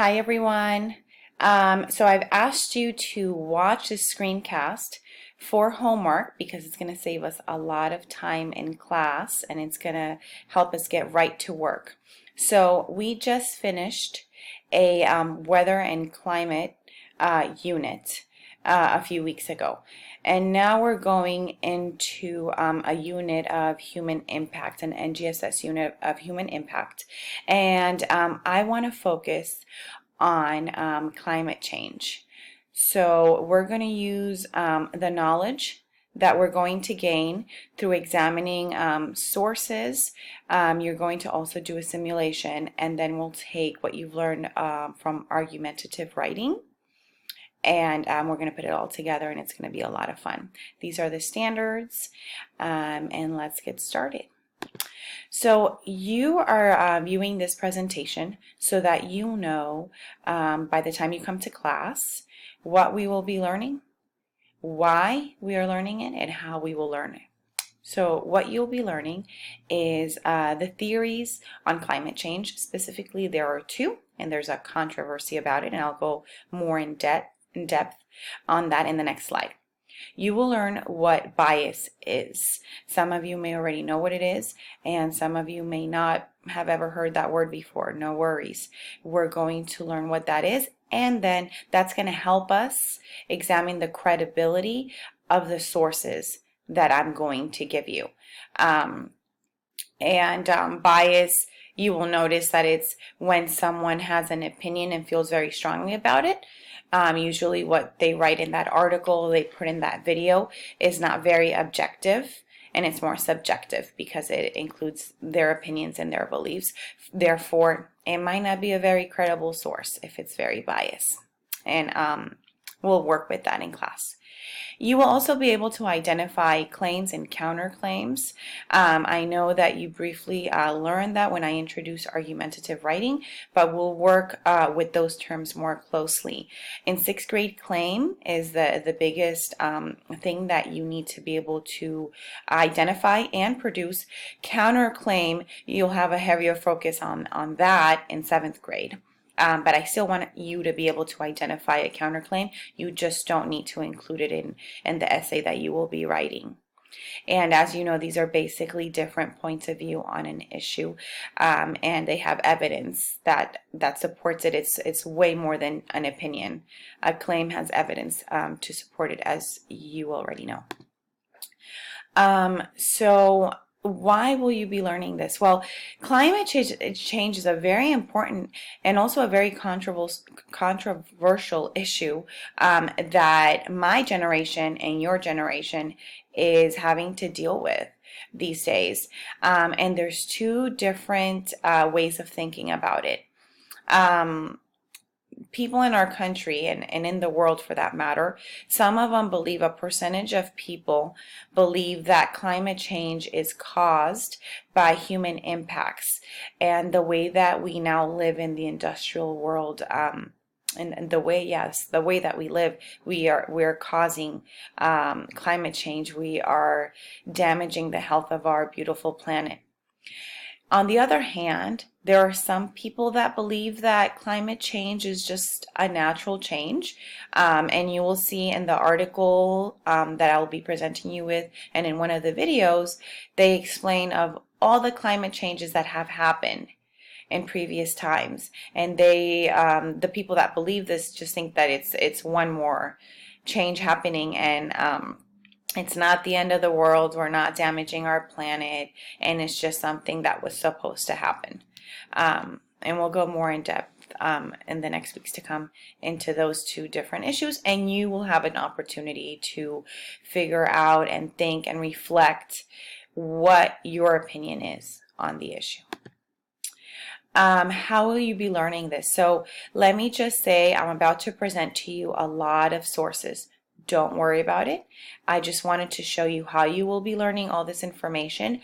Hi everyone. So I've asked you to watch this screencast for homework because it's going to save us a lot of time in class and it's going to help us get right to work. So we just finished a weather and climate unit a few weeks ago. And now we're going into a unit of human impact, an NGSS unit of human impact. And I want to focus on climate change. So we're going to use the knowledge that we're going to gain through examining sources. You're going to also do a simulation, and then we'll take what you've learned from argumentative writing, and we're going to put it all together, and it's going to be a lot of fun. These are the standards, and let's get started. So you are viewing this presentation so that you know by the time you come to class what we will be learning, why we are learning it, and how we will learn it. So what you'll be learning is the theories on climate change. Specifically, there are two, and there's a controversy about it, and I'll go more in depth on that in the next slide. You will learn what bias is. Some of you may already know what it is, and some of you may not have ever heard that word before. No worries. We're going to learn what that is, and then that's going to help us examine the credibility of the sources that I'm going to give you. Bias, you will notice that it's when someone has an opinion and feels very strongly about it. Usually what they write in that article, they put in that video, is not very objective, and it's more subjective because it includes their opinions and their beliefs. Therefore, it might not be a very credible source if it's very biased. And we'll work with that in class. You will also be able to identify claims and counterclaims. I know that you briefly learned that when I introduced argumentative writing, but we'll work with those terms more closely. In sixth grade, claim is the biggest thing that you need to be able to identify and produce. Counterclaim, you'll have a heavier focus on that in seventh grade. But I still want you to be able to identify a counterclaim. You just don't need to include it in the essay that you will be writing. And as you know, these are basically different points of view on an issue, and they have evidence that supports it. It's way more than an opinion. A claim has evidence to support it, as you already know. So why will you be learning this? Well, climate change is a very important and also a very controversial issue that my generation and your generation is having to deal with these days. And there's two different ways of thinking about it. People in our country and in the world for that matter, some of them believe, a percentage of people believe that climate change is caused by human impacts and the way that we now live in the industrial world. And the way that we live, we're causing climate change. We are damaging the health of our beautiful planet. On the other hand, there are some people that believe that climate change is just a natural change, and you will see in the article that I'll be presenting you with, and in one of the videos, they explain of all the climate changes that have happened in previous times, and the people that believe this just think that it's one more change happening, and it's not the end of the world. We're not damaging our planet, and it's just something that was supposed to happen. And we'll go more in depth in the next weeks to come into those two different issues, and you will have an opportunity to figure out and think and reflect what your opinion is on the issue. How will you be learning this? So let me just say, I'm about to present to you a lot of sources. Don't worry about it. I just wanted to show you how you will be learning all this information.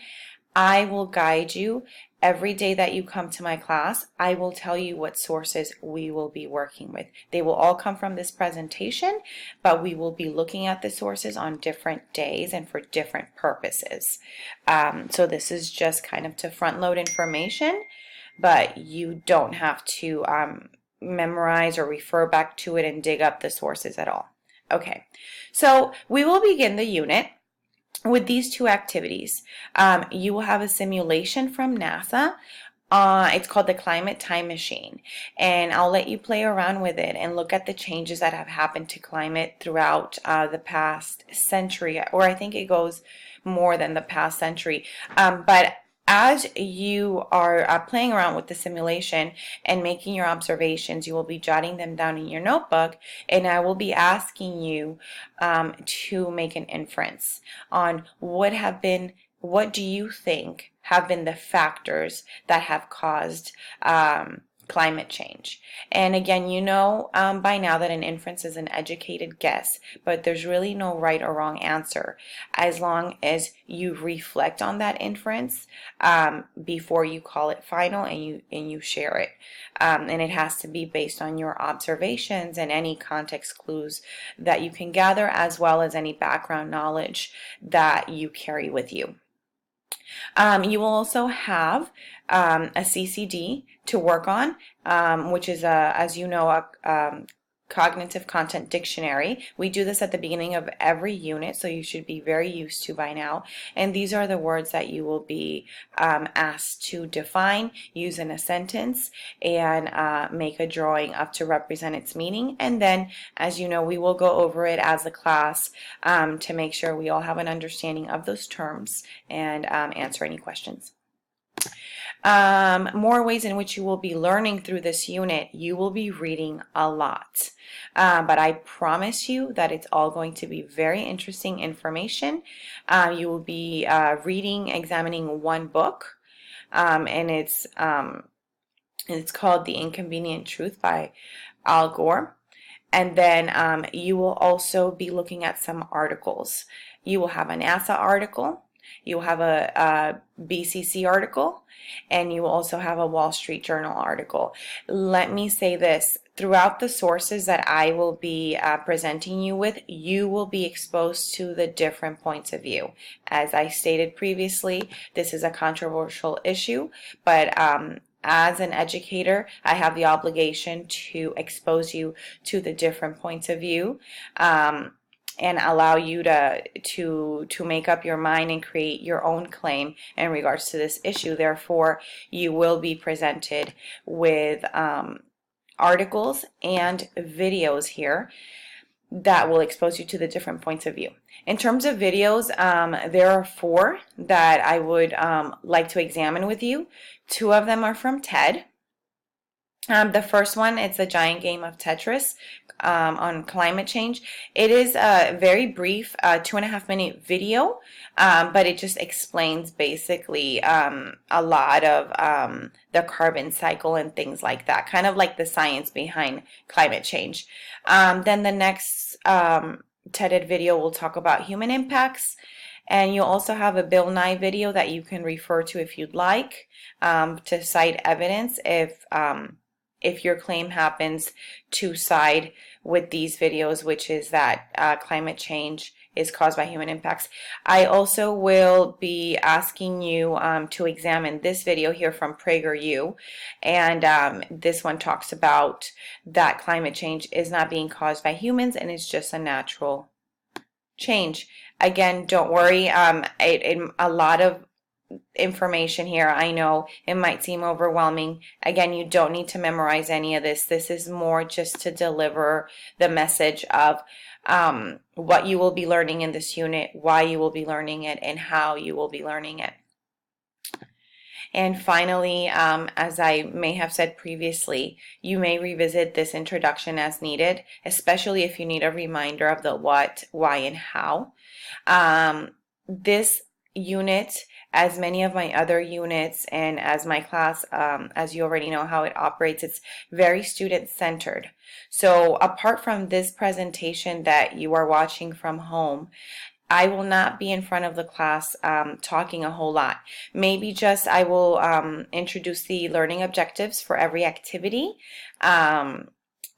I will guide you every day that you come to my class. I will tell you what sources we will be working with. They will all come from this presentation, but we will be looking at the sources on different days and for different purposes. So this is just kind of to front load information, but you don't have to memorize or refer back to it and dig up the sources at all. Okay, so we will begin the unit with these two activities. You will have a simulation from NASA. It's called the Climate Time Machine, and I'll let you play around with it and look at the changes that have happened to climate throughout the past century, or I think it goes more than the past century. But as you are playing around with the simulation and making your observations, you will be jotting them down in your notebook, and I will be asking you to make an inference on what do you think have been the factors that have caused climate change. And again, you know by now that an inference is an educated guess, but there's really no right or wrong answer as long as you reflect on that inference before you call it final and you share it. And it has to be based on your observations and any context clues that you can gather, as well as any background knowledge that you carry with you. You will also have a CCD to work on, which is, as you know, a cognitive content dictionary. We do this at the beginning of every unit, so you should be very used to by now. And these are the words that you will be asked to define, use in a sentence, and make a drawing up to represent its meaning. And then, as you know, we will go over it as a class to make sure we all have an understanding of those terms and answer any questions. More ways in which you will be learning through this unit. You will be reading a lot, but I promise you that it's all going to be very interesting information. You will be examining one book, and it's called The Inconvenient Truth by Al Gore. And then you will also be looking at some articles. You will have a NASA article, you will have a BCC article, and you will also have a Wall Street Journal article. Let me say this. Throughout the sources that I will be presenting you with, you will be exposed to the different points of view. As I stated previously, this is a controversial issue, but as an educator, I have the obligation to expose you to the different points of view and allow you to make up your mind and create your own claim in regards to this issue. Therefore, you will be presented with articles and videos here that will expose you to the different points of view. In terms of videos, there are 4 that I would like to examine with you. 2 of them are from TED. The first one, it's a giant game of Tetris on climate change. It is a very brief 2.5-minute video, but it just explains basically a lot of the carbon cycle and things like that, kind of like the science behind climate change. Then the next TED video will talk about human impacts. And you'll also have a Bill Nye video that you can refer to if you'd like to cite evidence if your claim happens to side with these videos, which is that climate change is caused by human impacts. I also will be asking you to examine this video here from PragerU, and this one talks about that climate change is not being caused by humans and it's just a natural change. Again, don't worry, a lot of information here. I know it might seem overwhelming. Again, you don't need to memorize any of this. This is more just to deliver the message of what you will be learning in this unit, why you will be learning it, and how you will be learning it. And finally, as I may have said previously, you may revisit this introduction as needed, especially if you need a reminder of the what, why, and how. This unit, as many of my other units and as my class, as you already know how it operates, it's very student-centered. So apart from this presentation that you are watching from home, I will not be in front of the class talking a whole lot. Maybe just I will introduce the learning objectives for every activity.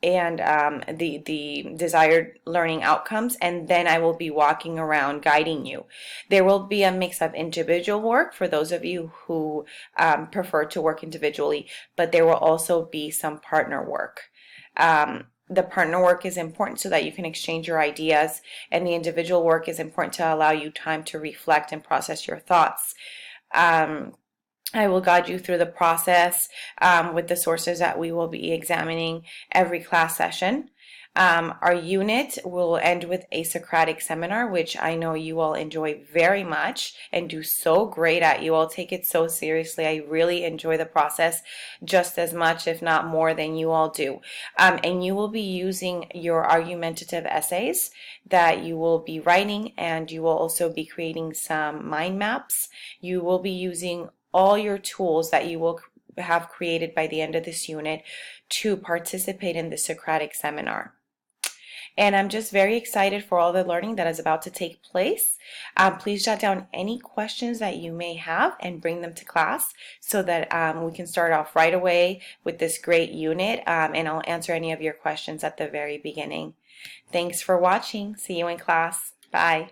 the desired learning outcomes, and then I will be walking around guiding you. There will be a mix of individual work for those of you who prefer to work individually, but there will also be some partner work. The partner work is important so that you can exchange your ideas, and the individual work is important to allow you time to reflect and process your thoughts. I will guide you through the process with the sources that we will be examining every class session. Our unit will end with a Socratic seminar, which I know you all enjoy very much and do so great at. You all take it so seriously. I really enjoy the process just as much, if not more, than you all do. And you will be using your argumentative essays that you will be writing, and you will also be creating some mind maps. You will be using all your tools that you will have created by the end of this unit to participate in the Socratic seminar. And I'm just very excited for all the learning that is about to take place. Please jot down any questions that you may have and bring them to class so that we can start off right away with this great unit, and I'll answer any of your questions at the very beginning. Thanks for watching. See you in class. Bye.